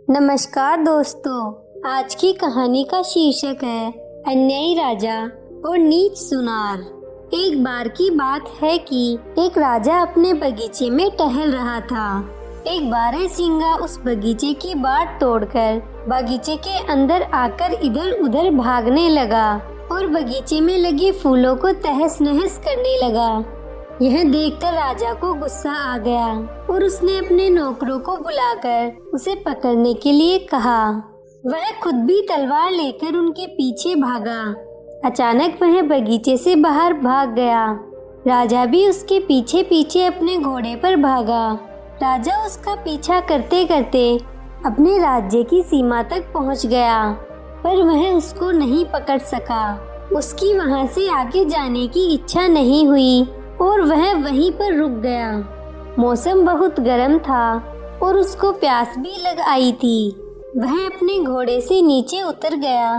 नमस्कार दोस्तों, आज की कहानी का शीर्षक है अन्यायी राजा और नीच सुनार। एक बार की बात है कि एक राजा अपने बगीचे में टहल रहा था। एक बारहसिंगा उस बगीचे की बाट तोड़कर बगीचे के अंदर आकर इधर उधर भागने लगा और बगीचे में लगे फूलों को तहस नहस करने लगा। यह देखकर राजा को गुस्सा आ गया और उसने अपने नौकरों को बुलाकर उसे पकड़ने के लिए कहा। वह खुद भी तलवार लेकर उनके पीछे भागा। अचानक वह बगीचे से बाहर भाग गया। राजा भी उसके पीछे पीछे अपने घोड़े पर भागा। राजा उसका पीछा करते करते अपने राज्य की सीमा तक पहुंच गया, पर वह उसको नहीं पकड़ सका। उसकी वहां से आगे जाने की इच्छा नहीं हुई और वह वहीं पर रुक गया। मौसम बहुत गर्म था और उसको प्यास भी लग आई थी। वह अपने घोड़े से नीचे उतर गया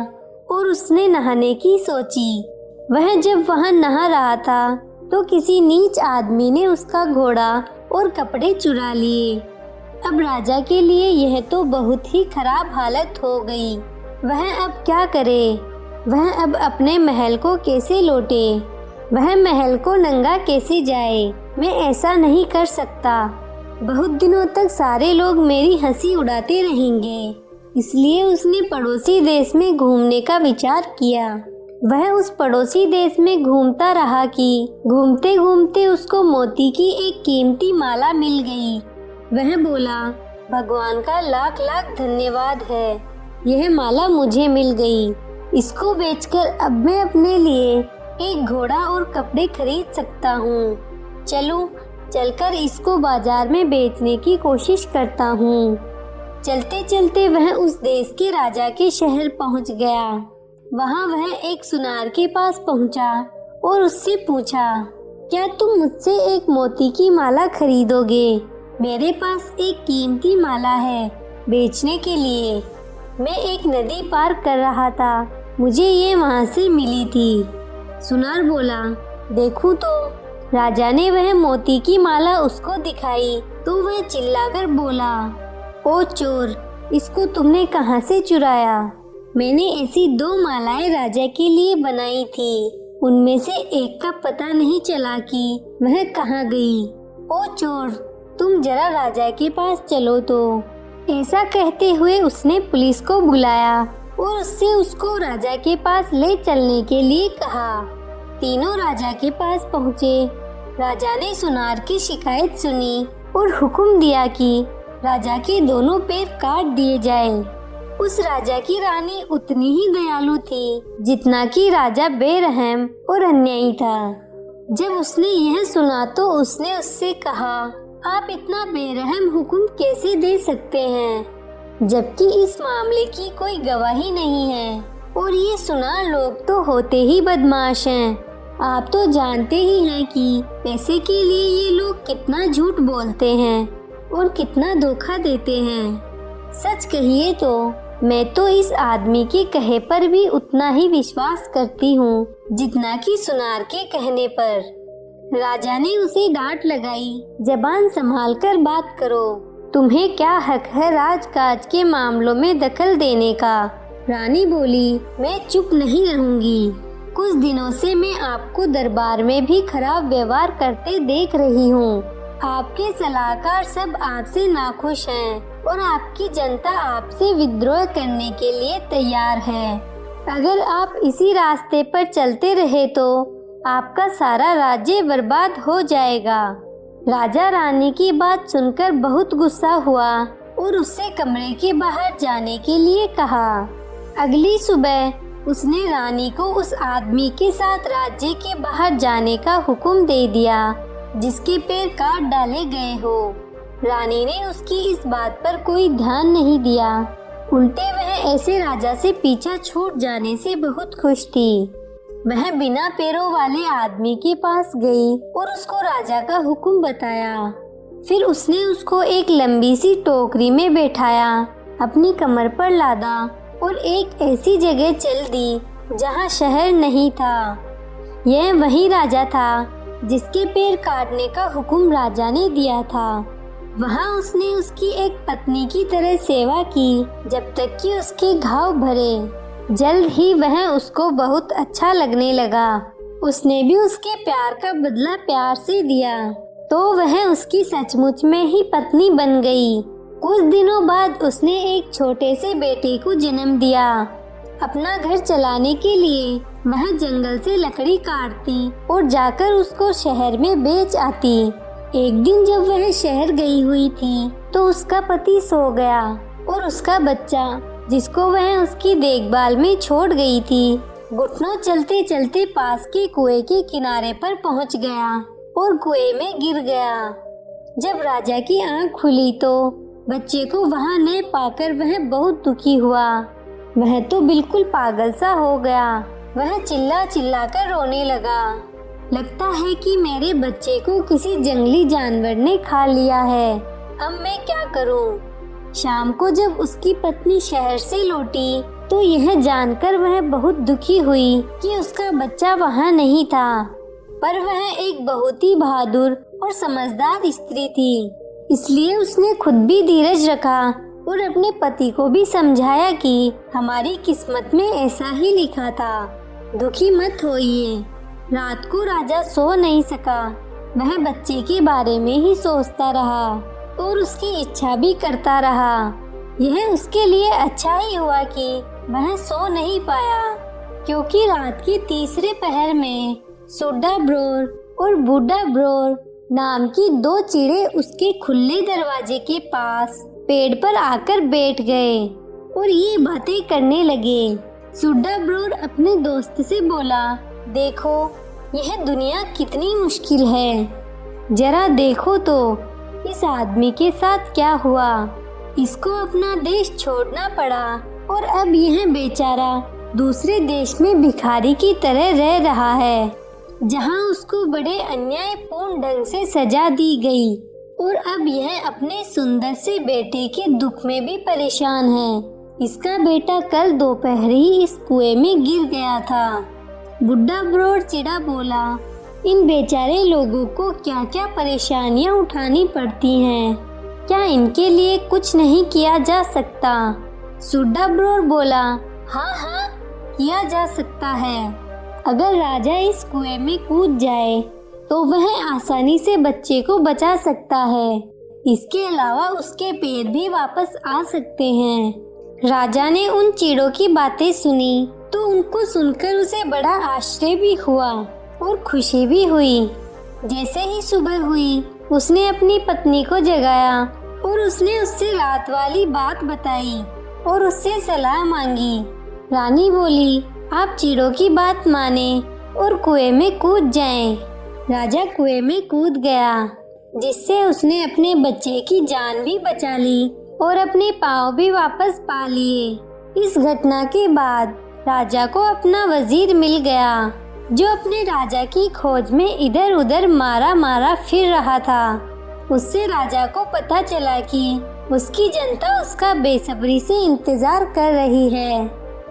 और उसने नहाने की सोची। वह जब वहां नहा रहा था तो किसी नीच आदमी ने उसका घोड़ा और कपड़े चुरा लिए। अब राजा के लिए यह तो बहुत ही खराब हालत हो गई। वह अब क्या करे? वह अब अपने महल को कैसे लौटे? वह महल को नंगा कैसे जाए? मैं ऐसा नहीं कर सकता। बहुत दिनों तक सारे लोग मेरी हंसी उड़ाते रहेंगे। इसलिए उसने पड़ोसी देश में घूमने का विचार किया। वह उस पड़ोसी देश में घूमता रहा कि घूमते घूमते उसको मोती की एक कीमती माला मिल गई। वह बोला, भगवान का लाख लाख धन्यवाद है, यह माला मुझे मिल गई। इसको बेचकर अब मैं अपने लिए एक घोड़ा और कपड़े खरीद सकता हूँ। चलकर इसको बाजार में बेचने की कोशिश करता हूँ। चलते चलते वह उस देश के राजा के शहर पहुँच गया। वहाँ वह एक सुनार के पास पहुँचा और उससे पूछा, क्या तुम मुझसे एक मोती की माला खरीदोगे? मेरे पास एक कीमती माला है बेचने के लिए। मैं एक नदी पार कर रहा था, मुझे ये वहाँ से मिली थी। सुनार बोला, देखूं तो। राजा ने वह मोती की माला उसको दिखाई तो वह चिल्लाकर बोला, ओ चोर, इसको तुमने कहाँ से चुराया? मैंने ऐसी 2 मालाएं राजा के लिए बनाई थी, उनमें से एक का पता नहीं चला कि वह कहाँ गई। ओ चोर, तुम जरा राजा के पास चलो तो। ऐसा कहते हुए उसने पुलिस को बुलाया और उससे उसको राजा के पास ले चलने के लिए कहा। तीनों राजा के पास पहुँचे। राजा ने सुनार की शिकायत सुनी और हुक्म दिया कि राजा के दोनों पैर काट दिए जाए। उस राजा की रानी उतनी ही दयालु थी जितना कि राजा बेरहम और अन्यायी था। जब उसने यह सुना तो उसने उससे कहा, आप इतना बेरहम हुक्म कैसे दे सकते हैं, जबकि इस मामले की कोई गवाही नहीं है और ये सुनार लोग तो होते ही बदमाश हैं। आप तो जानते ही हैं कि पैसे के लिए ये लोग कितना झूठ बोलते हैं और कितना धोखा देते हैं। सच कहिए तो मैं तो इस आदमी के कहे पर भी उतना ही विश्वास करती हूँ जितना कि सुनार के कहने पर। राजा ने उसे डांट लगाई, जबान संभाल कर बात करो। तुम्हें क्या हक है राजकाज के मामलों में दखल देने का? रानी बोली, मैं चुप नहीं रहूंगी। कुछ दिनों से मैं आपको दरबार में भी खराब व्यवहार करते देख रही हूँ। आपके सलाहकार सब आपसे नाखुश हैं और आपकी जनता आपसे विद्रोह करने के लिए तैयार है। अगर आप इसी रास्ते पर चलते रहे तो आपका सारा राज्य बर्बाद हो जाएगा। राजा रानी की बात सुनकर बहुत गुस्सा हुआ और उससे कमरे के बाहर जाने के लिए कहा। अगली सुबह उसने रानी को उस आदमी के साथ राज्य के बाहर जाने का हुक्म दे दिया जिसके पैर काट डाले गए हो। रानी ने उसकी इस बात पर कोई ध्यान नहीं दिया। उल्टे वह ऐसे राजा से पीछा छूट जाने से बहुत खुश थी। वह बिना पैरों वाले आदमी के पास गई और उसको राजा का हुक्म बताया। फिर उसने उसको एक लंबी सी टोकरी में बैठाया, अपनी कमर पर लादा और एक ऐसी जगह चल दी जहाँ शहर नहीं था। यह वही राजा था जिसके पैर काटने का हुक्म राजा ने दिया था। वहाँ उसने उसकी एक पत्नी की तरह सेवा की जब तक कि उसके घाव भरे। जल्द ही वह उसको बहुत अच्छा लगने लगा। उसने भी उसके प्यार का बदला प्यार से दिया, तो वह उसकी सचमुच में ही पत्नी बन गई। कुछ दिनों बाद उसने एक छोटे से बेटे को जन्म दिया। अपना घर चलाने के लिए वह जंगल से लकड़ी काटती और जाकर उसको शहर में बेच आती। एक दिन जब वह शहर गई हुई थी तो उसका पति सो गया और उसका बच्चा, जिसको वह उसकी देखभाल में छोड़ गई थी, घुटनों चलते चलते पास के कुएं के किनारे पर पहुंच गया और कुएं में गिर गया। जब राजा की आंख खुली तो बच्चे को वहां न पाकर वह बहुत दुखी हुआ। वह तो बिल्कुल पागल सा हो गया। वह चिल्ला चिल्ला कर रोने लगा। लगता है कि मेरे बच्चे को किसी जंगली जानवर ने खा लिया है। अब मैं क्या करूं? शाम को जब उसकी पत्नी शहर से लौटी तो यह जानकर वह बहुत दुखी हुई कि उसका बच्चा वहां नहीं था। पर वह एक बहुत ही बहादुर और समझदार स्त्री थी, इसलिए उसने खुद भी धीरज रखा और अपने पति को भी समझाया कि हमारी किस्मत में ऐसा ही लिखा था, दुखी मत होइए। रात को राजा सो नहीं सका। वह बच्चे के बारे में ही सोचता रहा और उसकी इच्छा भी करता रहा। यह उसके लिए अच्छा ही हुआ कि वह सो नहीं पाया, क्योंकि रात के तीसरे पहर में सुड्डा ब्रोर और बूढ़ा ब्रोर नाम की दो चिड़े उसके खुले दरवाजे के पास पेड़ पर आकर बैठ गए और ये बातें करने लगे। सुड्डा ब्रोर अपने दोस्त से बोला, देखो यह दुनिया कितनी मुश्किल है। जरा देखो तो इस आदमी के साथ क्या हुआ। इसको अपना देश छोड़ना पड़ा और अब यह बेचारा दूसरे देश में भिखारी की तरह रह रहा है, जहां उसको बड़े अन्यायपूर्ण ढंग से सजा दी गई और अब यह अपने सुंदर से बेटे के दुख में भी परेशान है। इसका बेटा कल दोपहर ही इस कुएं में गिर गया था। बुड्ढा ब्रोर चिड़ा बोला, इन बेचारे लोगों को क्या क्या परेशानियां उठानी पड़ती हैं, क्या इनके लिए कुछ नहीं किया जा सकता? सुड्डा ब्रोर बोला, हाँ हाँ किया जा सकता है। अगर राजा इस कुएं में कूद जाए तो वह आसानी से बच्चे को बचा सकता है। इसके अलावा उसके पैर भी वापस आ सकते हैं। राजा ने उन चिड़ों की बातें सुनी तो उनको सुनकर उसे बड़ा आश्चर्य भी हुआ और खुशी भी हुई। जैसे ही सुबह हुई उसने अपनी पत्नी को जगाया और उसने उससे रात वाली बात बताई और उससे सलाह मांगी। रानी बोली, आप चिड़ों की बात माने और कुएं में कूद जाएं। राजा कुएं में कूद गया, जिससे उसने अपने बच्चे की जान भी बचा ली और अपने पाँव भी वापस पा लिए। इस घटना के बाद राजा को अपना वजीर मिल गया, जो अपने राजा की खोज में इधर उधर मारा फिर रहा था। उससे राजा को पता चला कि उसकी जनता उसका बेसब्री से इंतजार कर रही है।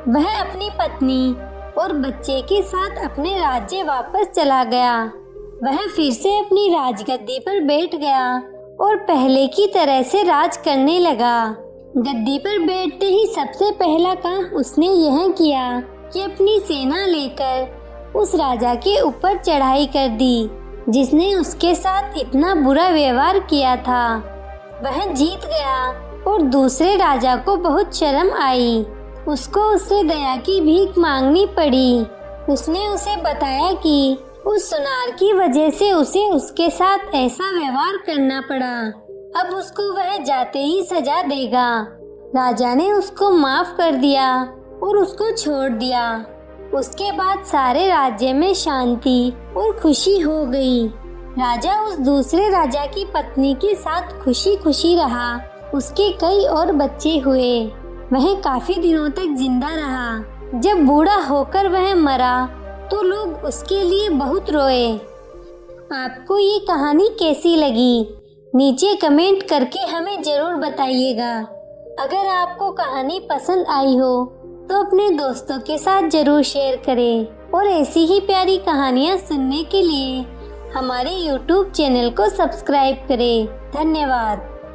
वह अपनी पत्नी और बच्चे के साथ अपने राज्य वापस चला गया। वह फिर से अपनी राजगद्दी पर बैठ गया और पहले की तरह से राज करने लगा। गद्दी पर बैठते ही सबसे पहला काम उसने यह किया कि अपनी सेना लेकर उस राजा के ऊपर चढ़ाई कर दी, जिसने उसके साथ इतना बुरा व्यवहार किया था। वह जीत गया और दूसरे राजा को बहुत शर्म आई। उसको उससे दया की भीख मांगनी पड़ी। उसने उसे बताया कि उस सुनार की वजह से उसे उसके साथ ऐसा व्यवहार करना पड़ा। अब उसको वह जाते ही सजा देगा। राजा ने उसको माफ कर दिया और उसको छोड़ दिया। उसके बाद सारे राज्य में शांति और खुशी हो गई। राजा उस दूसरे राजा की पत्नी के साथ खुशी खुशी रहा। उसके कई और बच्चे हुए। वह काफी दिनों तक जिंदा रहा। जब बूढ़ा होकर वह मरा तो लोग उसके लिए बहुत रोए। आपको ये कहानी कैसी लगी? नीचे कमेंट करके हमें जरूर बताइएगा। अगर आपको कहानी पसंद आई हो तो अपने दोस्तों के साथ जरूर शेयर करें और ऐसी ही प्यारी कहानियाँ सुनने के लिए हमारे YouTube चैनल को सब्सक्राइब करें। धन्यवाद।